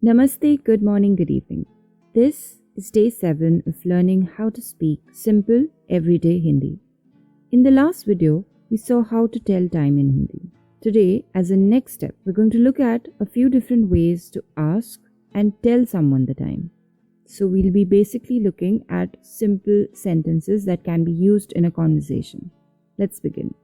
Namaste, good morning, good evening. This is day 7 of learning how to speak simple, everyday Hindi. In the last video, we saw how to tell time in Hindi. Today, as a next step, we're going to look at a few different ways to ask and tell someone the time. So we'll be basically looking at simple sentences that can be used in a conversation. Let's begin.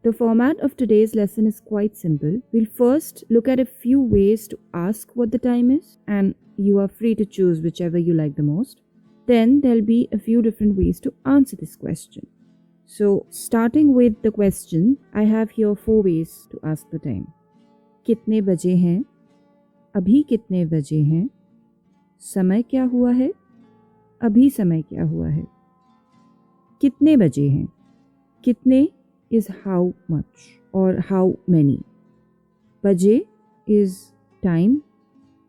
The format of today's lesson is quite simple. We'll first look at a few ways to ask what the time is, and you are free to choose whichever you like the most. Then there'll be a few different ways to answer this question. So, starting with the question, I have here 4 ways to ask the time. कितने बजे हैं? अभी कितने बजे हैं? समय क्या हुआ है? अभी समय क्या हुआ है? कितने बजे हैं? कितने is how much or how many. Baje is time.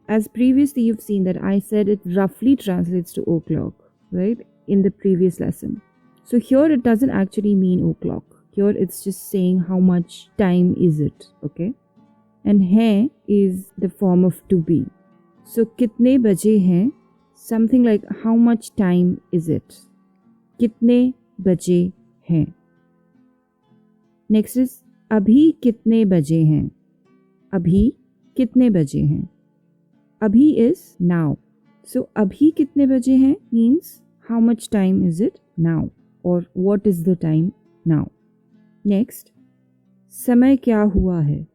As previously you've seen that I said it roughly translates to o'clock, right? In the previous lesson. So here it doesn't actually mean o'clock. Here it's just saying how much time is it, okay? And hai is the form of to be. So kitne baje hain? Something like how much time is it? Kitne baje hain? Next is अभी कितने बजे हैं? अभी कितने बजे हैं? अभी is now. So अभी कितने बजे हैं means how much time is it now or what is the time now. Next, समय क्या हुआ है?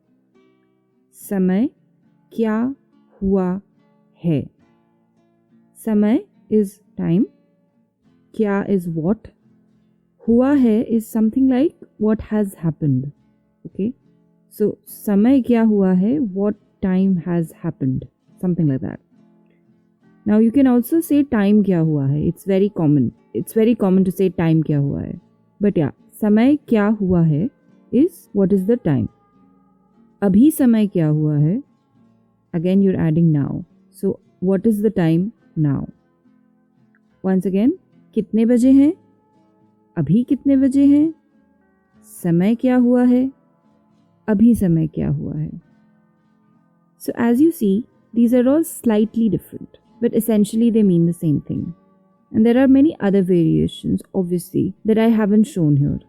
समय क्या हुआ है? समय is time. क्या is what? हुआ है is something like what has happened. Okay, so समय क्या हुआ है, what time has happened, something like that. Now you can also say time क्या हुआ है. It's very common to say time क्या हुआ है. But yeah, समय क्या हुआ है is what is the time. अभी समय क्या हुआ है, again you're adding now. So what is the time now? Once again, कितने बजे हैं? अभी कितने बजे हैं? समय क्या हुआ है? अभी समय क्या हुआ है? So as you see, these are all slightly different, but essentially they mean the same thing. And there are many other variations, obviously, that I haven't shown here.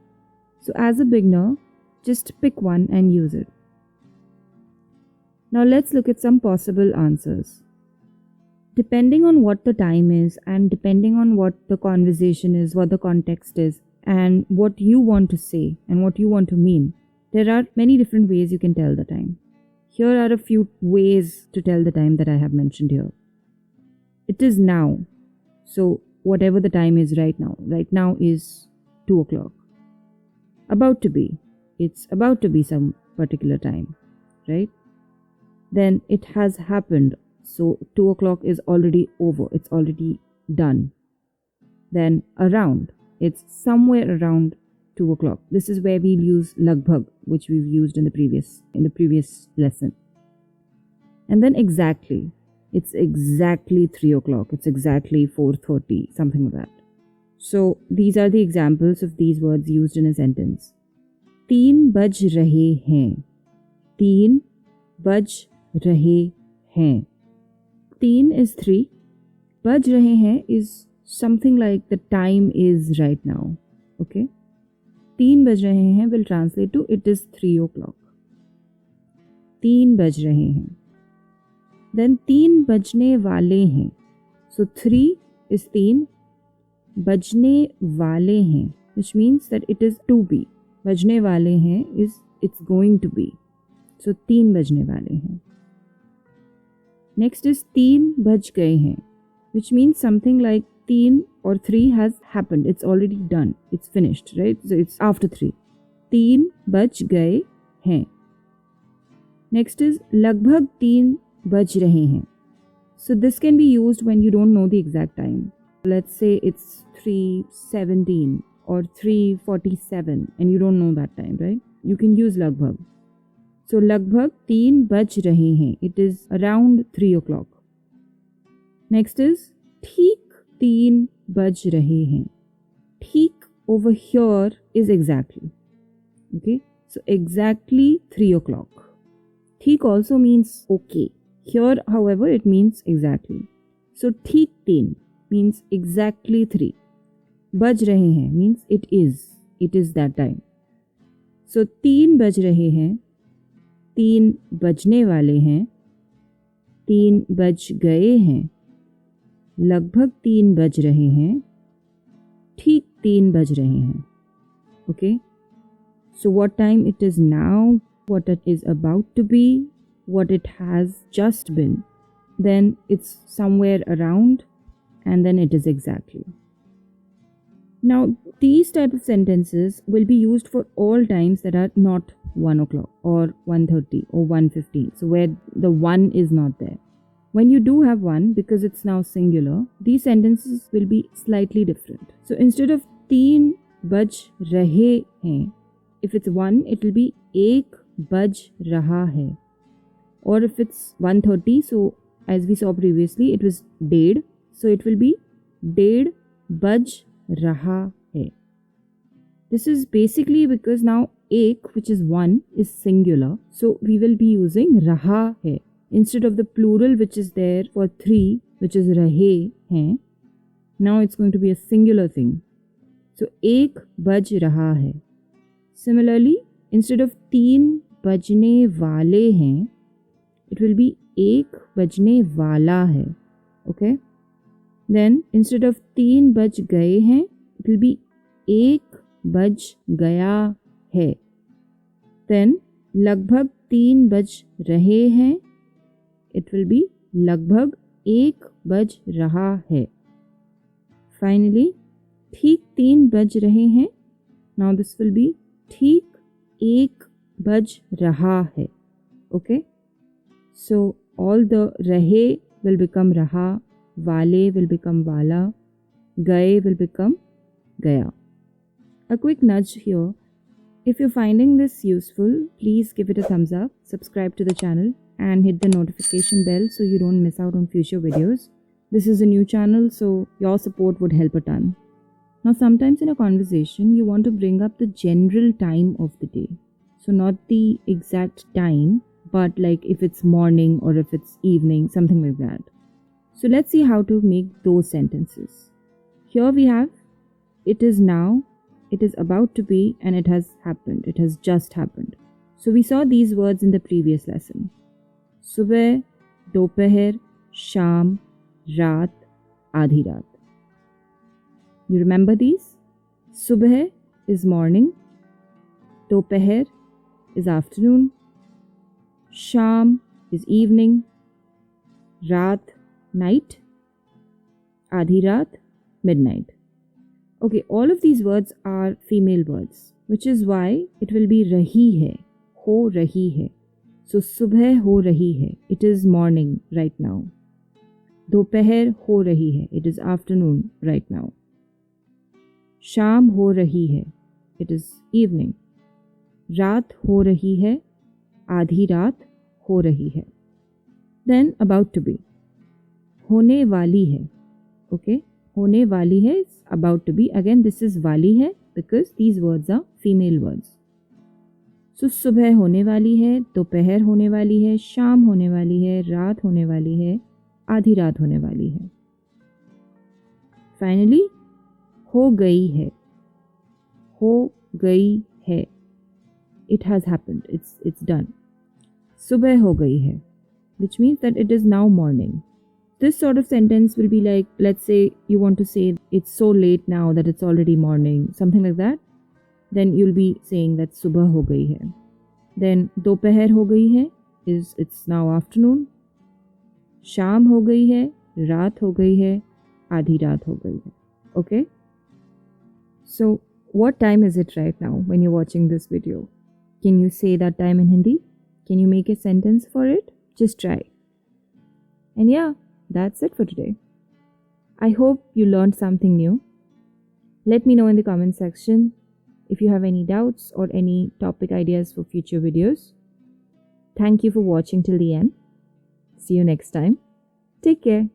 So as a beginner, just pick one and use it. Now let's look at some possible answers. Depending on what the time is and depending on what the conversation is, what the context is, and what you want to say and what you want to mean, there are many different ways you can tell the time. Here are a few ways to tell the time that I have mentioned here. It is now. So whatever the time is right now is 2 o'clock. About to be. It's about to be some particular time, right? Then it has happened. So 2 o'clock is already over. It's already done. Then around. It's somewhere around 2 o'clock. This is where we'll use lagbhag, which we've used in the previous lesson. And then exactly. It's exactly 3 o'clock. It's exactly 4:30, something like that. So these are the examples of these words used in a sentence. 3 बज रहे हैं. 3 बज रहे हैं. 3 is 3. बज रहे हैं is something like the time is right now. Okay. 3 बज रहे हैं will translate to it is 3 o'clock. 3 बज रहे हैं. Then 3 बजने वाले हैं. So 3 is 3. बजने वाले हैं, which means that it is to be. बजने वाले हैं is it's going to be. So 3 बजने वाले हैं. Next is 3 बज गए हैं, which means something like 3 or 3 has happened. It's already done. It's finished, right? So it's after 3. 3 बज गए हैं. Next is लगभग 3 बज रहे हैं. So this can be used when you don't know the exact time. Let's say it's 3:17 or 3:47 and you don't know that time, right? You can use लगभग. So लगभग 3 बज रहे हैं. It is around 3 o'clock. Next is ठीक 3 बज रहे हैं. ठीक over here is exactly. Okay. So exactly 3 o'clock. ठीक also means okay. Here, however, it means exactly. So ठीक 3 means exactly 3. बज रहे हैं means it is that time. So 3 बज रहे हैं, 3 बजने वाले हैं, 3 बज गए हैं, लगभग 3 बज रहे हैं, ठीक 3 बज रहे हैं. Okay? So what time it is now, what it is about to be, what it has just been, then it's somewhere around, and then it is exactly. Now these type of sentences will be used for all times that are not 1 o'clock or 1:30 or 1:15, so where the 1 is not there. When you do have 1, because it's now singular, these sentences will be slightly different. So instead of 3 बज रहे हैं, if it's 1, it will be 1 बज रहा है. Or if it's 1:30, so as we saw previously, it was 1:30, so it will be 1:30 बज रहा है. This is basically because now 1, which is 1, is singular, so we will be using रहा है instead of the plural which is there for 3, which is रहे हैं. Now it's going to be a singular thing. So 1 बज रहा है. Similarly, instead of 3 बजने वाले हैं, it will be 1 बजने वाला है. Okay? Then instead of 3 बज गए हैं, it will be 1 बज गया है. Then लगभग 3 बज रहे हैं, it will be लगभग 1 बज रहा है. Finally, ठीक 3 बज रहे हैं. Now this will be ठीक 1 बज रहा है. Okay? So all the रहे will become रहा, वाले will become वाला, गए will become गया. A quick nudge here. If you're finding this useful, please give it a thumbs up, subscribe to the channel, and hit the notification bell so you don't miss out on future videos. This is a new channel, so your support would help a ton. Now, sometimes in a conversation, you want to bring up the general time of the day. So not the exact time, but like if it's morning or if it's evening, something like that. So let's see how to make those sentences. Here we have, it is now, it is about to be, and it has happened. It has just happened. So we saw these words in the previous lesson. Subah, dopahar, sham, raat, aadhi raat. You remember these? Subah is morning, dopahar is afternoon, sham is evening, raat night, aadhi raat midnight. Okay, all of these words are female words, which is why it will be rahi hai, ho rahi hai. So subah ho rahi hai, it is morning right now. Dopahar ho rahi hai, it is afternoon right now. शाम हो रही है, it is evening. रात हो रही है, आधी रात हो रही है. Then about to be. होने वाली है. Okay? होने वाली है is about to be. Again, this is वाली है because these words are female words. So सुबह होने वाली है, दोपहर होने वाली है, शाम होने वाली है, रात होने वाली है, आधी रात होने वाली है. Finally, हो गई है. हो गई है. It has happened. It's done. सुबह हो गई है, which means that it is now morning. This sort of sentence will be like, let's say you want to say it's so late now that it's already morning, something like that. Then you'll be saying that सुबह हो गई है. Then दोपहर हो गई है is it's now afternoon. शाम हो गई है, रात हो गई है, आधी रात हो गई है. Okay? So, what time is it right now when you're watching this video? Can you say that time in Hindi? Can you make a sentence for it? Just try. And yeah, that's it for today. I hope you learned something new. Let me know in the comment section if you have any doubts or any topic ideas for future videos. Thank you for watching till the end. See you next time. Take care.